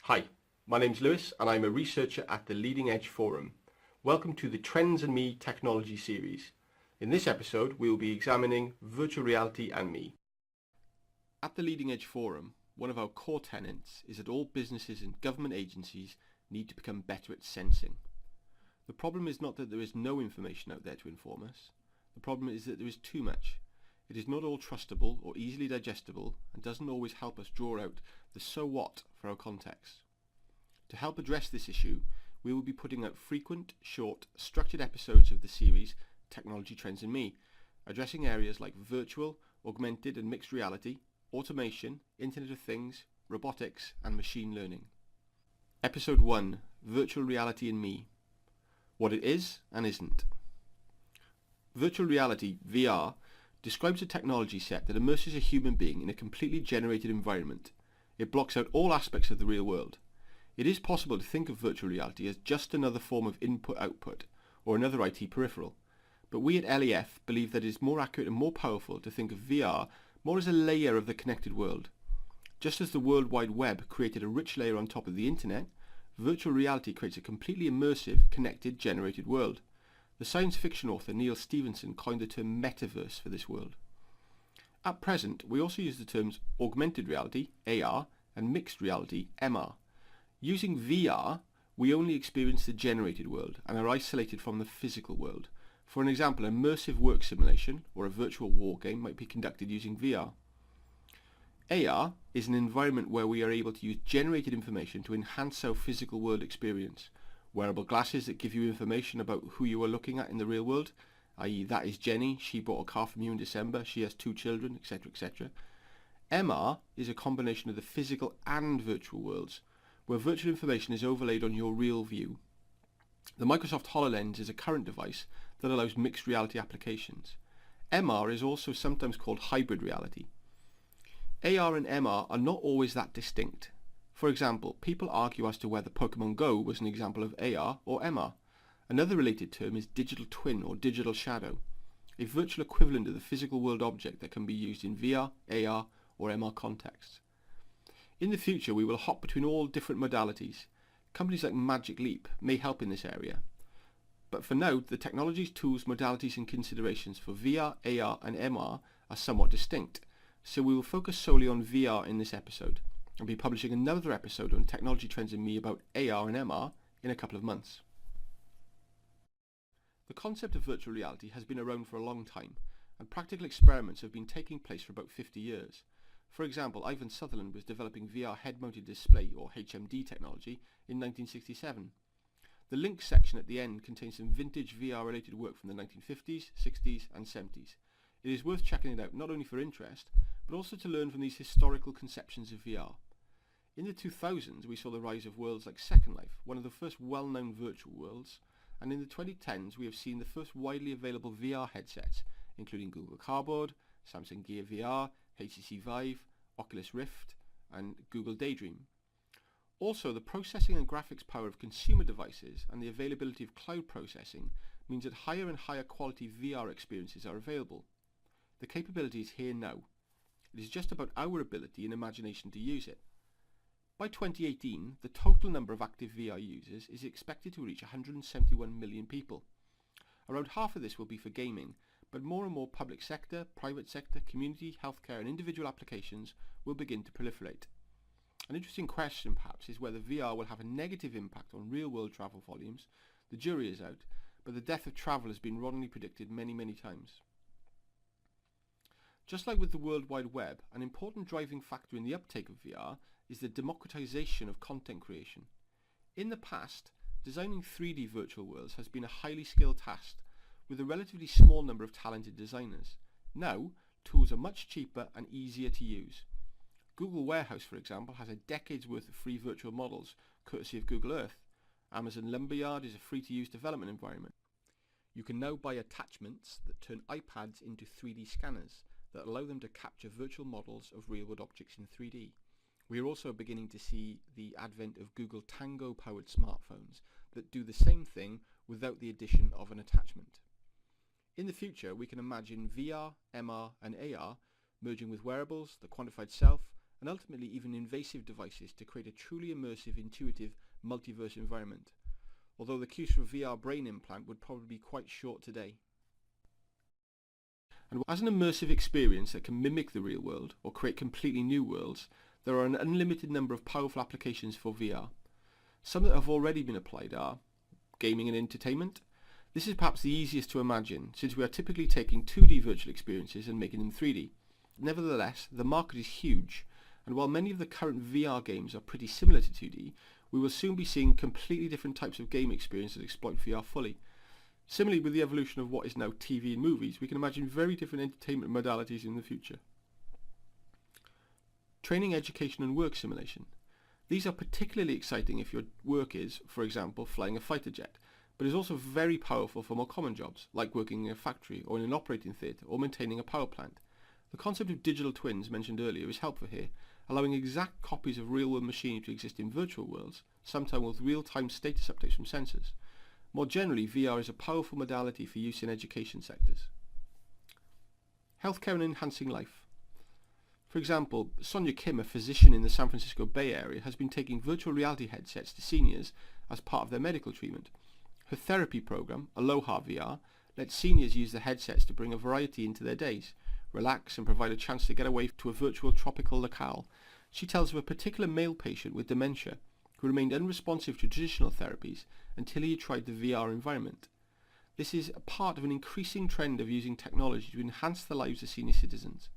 Hi, my name's Lewis and I'm a researcher at the Leading Edge Forum. Welcome to the Trends and Me Technology series. In this episode, we will be examining virtual reality and me. At the Leading Edge Forum, one of our core tenets is that all businesses and government agencies need to become better at sensing. The problem is not that there is no information out there to inform us. The problem is that there is too much. It is not all trustable or easily digestible and doesn't always help us draw out the so what for our context. To help address this issue, we will be putting out frequent, short, structured episodes of the series Technology Trends and Me, addressing areas like virtual, augmented and mixed reality, automation, Internet of Things, robotics and machine learning. Episode 1, Virtual Reality and Me. What it is and isn't. Virtual reality, VR, describes a technology set that immerses a human being in a completely generated environment. It blocks out all aspects of the real world. It is possible to think of virtual reality as just another form of input-output, or another IT peripheral. But we at LEF believe that it is more accurate and more powerful to think of VR more as a layer of the connected world. Just as the World Wide Web created a rich layer on top of the internet, virtual reality creates a completely immersive, connected, generated world. The science fiction author Neal Stephenson coined the term metaverse for this world. At present, we also use the terms augmented reality, AR, and mixed reality, MR. Using VR, we only experience the generated world and are isolated from the physical world. For an example, an immersive work simulation or a virtual war game might be conducted using VR. AR is an environment where we are able to use generated information to enhance our physical world experience. Wearable glasses that give you information about who you are looking at in the real world, i.e. that is Jenny, she bought a car from you in December, she has 2 children, etc., etc. MR is a combination of the physical and virtual worlds, where virtual information is overlaid on your real view. The Microsoft HoloLens is a current device that allows mixed reality applications. MR is also sometimes called hybrid reality. AR and MR are not always that distinct. For example, people argue as to whether Pokemon Go was an example of AR or MR. Another related term is digital twin or digital shadow, a virtual equivalent of the physical world object that can be used in VR, AR or MR contexts. In the future, we will hop between all different modalities. Companies like Magic Leap may help in this area. But for now, the technologies, tools, modalities and considerations for VR, AR and MR are somewhat distinct, so we will focus solely on VR in this episode. I'll be publishing another episode on Technology Trends and Me about AR and MR in a couple of months. The concept of virtual reality has been around for a long time, and practical experiments have been taking place for about 50 years. For example, Ivan Sutherland was developing VR head-mounted display, or HMD technology, in 1967. The links section at the end contains some vintage VR-related work from the 1950s, 60s and 70s. It is worth checking it out not only for interest, but also to learn from these historical conceptions of VR. In the 2000s, we saw the rise of worlds like Second Life, one of the first well-known virtual worlds, and in the 2010s we have seen the first widely available VR headsets, including Google Cardboard, Samsung Gear VR, HTC Vive, Oculus Rift, and Google Daydream. Also, the processing and graphics power of consumer devices and the availability of cloud processing means that higher and higher quality VR experiences are available. The capability is here now. It is just about our ability and imagination to use it. By 2018, the total number of active VR users is expected to reach 171 million people. Around half of this will be for gaming, but more and more public sector, private sector, community, healthcare and individual applications will begin to proliferate. An interesting question perhaps is whether VR will have a negative impact on real-world travel volumes. The jury is out, but the death of travel has been wrongly predicted many times. Just like with the World Wide Web, an important driving factor in the uptake of VR is the democratization of content creation. In the past, designing 3D virtual worlds has been a highly skilled task, with a relatively small number of talented designers. Now, tools are much cheaper and easier to use. Google Warehouse, for example, has a decade's worth of free virtual models, courtesy of Google Earth. Amazon Lumberyard is a free-to-use development environment. You can now buy attachments that turn iPads into 3D scanners that allow them to capture virtual models of real-world objects in 3D. We are also beginning to see the advent of Google Tango-powered smartphones that do the same thing without the addition of an attachment. In the future, we can imagine VR, MR and AR merging with wearables, the quantified self, and ultimately even invasive devices to create a truly immersive, intuitive, multiverse environment, although the case for a VR brain implant would probably be quite short today. And as an immersive experience that can mimic the real world or create completely new worlds, there are an unlimited number of powerful applications for VR. Some that have already been applied are gaming and entertainment. This is perhaps the easiest to imagine, since we are typically taking 2D virtual experiences and making them 3D. Nevertheless, the market is huge, and while many of the current VR games are pretty similar to 2D, we will soon be seeing completely different types of game experiences that exploit VR fully. Similarly, with the evolution of what is now TV and movies, we can imagine very different entertainment modalities in the future. Training, education and work simulation. These are particularly exciting if your work is, for example, flying a fighter jet, but is also very powerful for more common jobs, like working in a factory or in an operating theatre or maintaining a power plant. The concept of digital twins mentioned earlier is helpful here, allowing exact copies of real-world machinery to exist in virtual worlds, sometimes with real-time status updates from sensors. More generally, VR is a powerful modality for use in education sectors. Healthcare and enhancing life. For example, Sonia Kim, a physician in the San Francisco Bay Area, has been taking virtual reality headsets to seniors as part of their medical treatment. Her therapy program, Aloha VR, lets seniors use the headsets to bring a variety into their days, relax and provide a chance to get away to a virtual tropical locale. She tells of a particular male patient with dementia who remained unresponsive to traditional therapies until he had tried the VR environment. This is a part of an increasing trend of using technology to enhance the lives of senior citizens.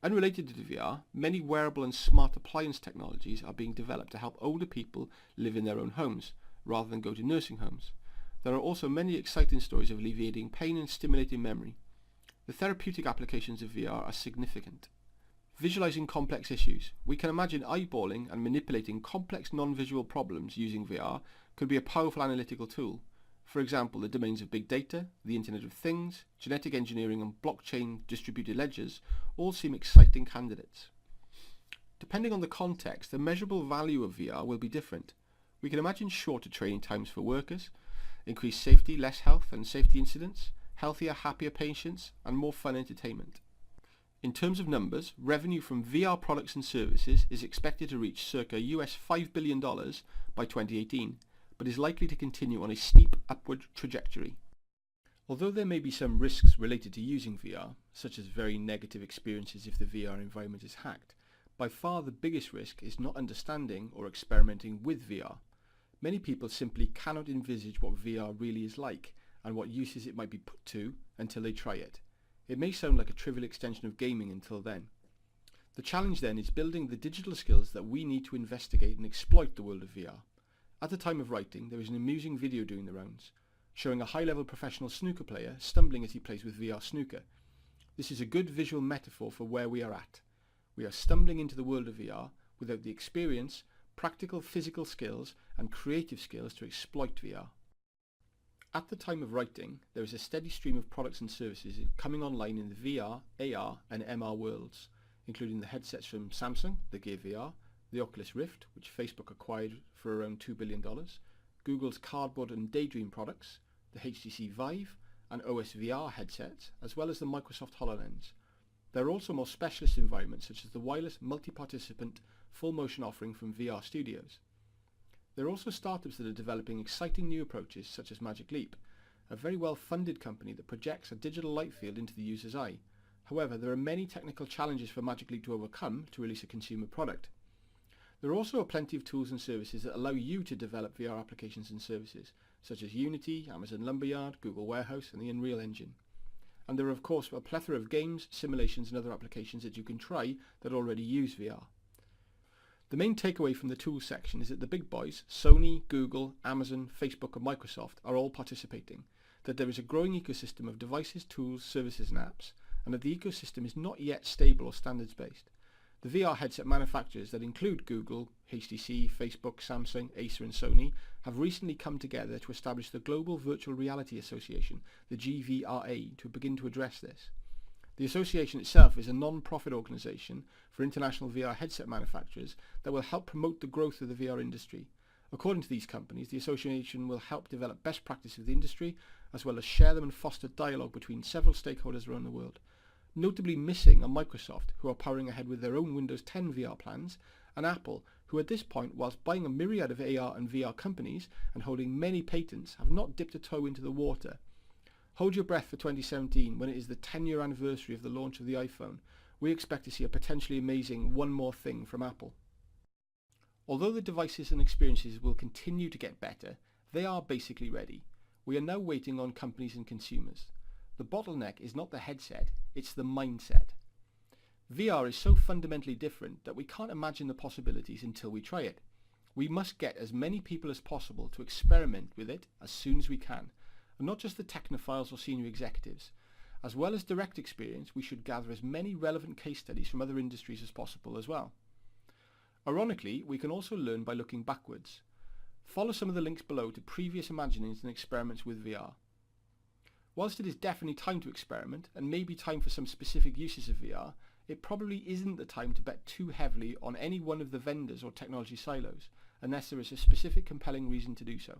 Unrelated to VR, many wearable and smart appliance technologies are being developed to help older people live in their own homes, rather than go to nursing homes. There are also many exciting stories of alleviating pain and stimulating memory. The therapeutic applications of VR are significant. Visualizing complex issues. We can imagine eyeballing and manipulating complex non-visual problems using VR could be a powerful analytical tool. For example, the domains of big data, the Internet of Things, genetic engineering and blockchain distributed ledgers all seem exciting candidates. Depending on the context, the measurable value of VR will be different. We can imagine shorter training times for workers, increased safety, less health and safety incidents, healthier, happier patients, and more fun entertainment. In terms of numbers, revenue from VR products and services is expected to reach circa US $5 billion by 2018, but is likely to continue on a steep upward trajectory. Although there may be some risks related to using VR, such as very negative experiences if the VR environment is hacked, by far the biggest risk is not understanding or experimenting with VR. Many people simply cannot envisage what VR really is like and what uses it might be put to until they try it. It may sound like a trivial extension of gaming until then. The challenge then is building the digital skills that we need to investigate and exploit the world of VR. At the time of writing, there is an amusing video doing the rounds, showing a high-level professional snooker player stumbling as he plays with VR snooker. This is a good visual metaphor for where we are at. We are stumbling into the world of VR without the experience, practical physical skills and creative skills to exploit VR. At the time of writing, there is a steady stream of products and services coming online in the VR, AR and MR worlds, including the headsets from Samsung, the Gear VR, the Oculus Rift, which Facebook acquired for around $2 billion, Google's Cardboard and Daydream products, the HTC Vive and OS VR headsets, as well as the Microsoft HoloLens. There are also more specialist environments such as the wireless multi-participant full motion offering from VR Studios. There are also startups that are developing exciting new approaches such as Magic Leap, a very well funded company that projects a digital light field into the user's eye. However, there are many technical challenges for Magic Leap to overcome to release a consumer product. There are also plenty of tools and services that allow you to develop VR applications and services, such as Unity, Amazon Lumberyard, Google Warehouse and the Unreal Engine. And there are of course a plethora of games, simulations and other applications that you can try that already use VR. The main takeaway from the tools section is that the big boys, Sony, Google, Amazon, Facebook and Microsoft, are all participating, that there is a growing ecosystem of devices, tools, services and apps, and that the ecosystem is not yet stable or standards-based. The VR headset manufacturers that include Google, HTC, Facebook, Samsung, Acer and Sony have recently come together to establish the Global Virtual Reality Association, the GVRA, to begin to address this. The association itself is a non-profit organisation for international VR headset manufacturers that will help promote the growth of the VR industry. According to these companies, the association will help develop best practices of the industry, as well as share them and foster dialogue between several stakeholders around the world. Notably missing are Microsoft, who are powering ahead with their own Windows 10 VR plans, and Apple, who at this point, whilst buying a myriad of AR and VR companies and holding many patents, have not dipped a toe into the water. Hold your breath for 2017, when it is the 10-year anniversary of the launch of the iPhone. We expect to see a potentially amazing one more thing from Apple. Although the devices and experiences will continue to get better, they are basically ready. We are now waiting on companies and consumers. The bottleneck is not the headset, it's the mindset. VR is so fundamentally different that we can't imagine the possibilities until we try it. We must get as many people as possible to experiment with it as soon as we can, and not just the technophiles or senior executives. As well as direct experience, we should gather as many relevant case studies from other industries as possible as well. Ironically, we can also learn by looking backwards. Follow some of the links below to previous imaginings and experiments with VR. Whilst it is definitely time to experiment, and maybe time for some specific uses of VR, it probably isn't the time to bet too heavily on any one of the vendors or technology silos, unless there is a specific compelling reason to do so.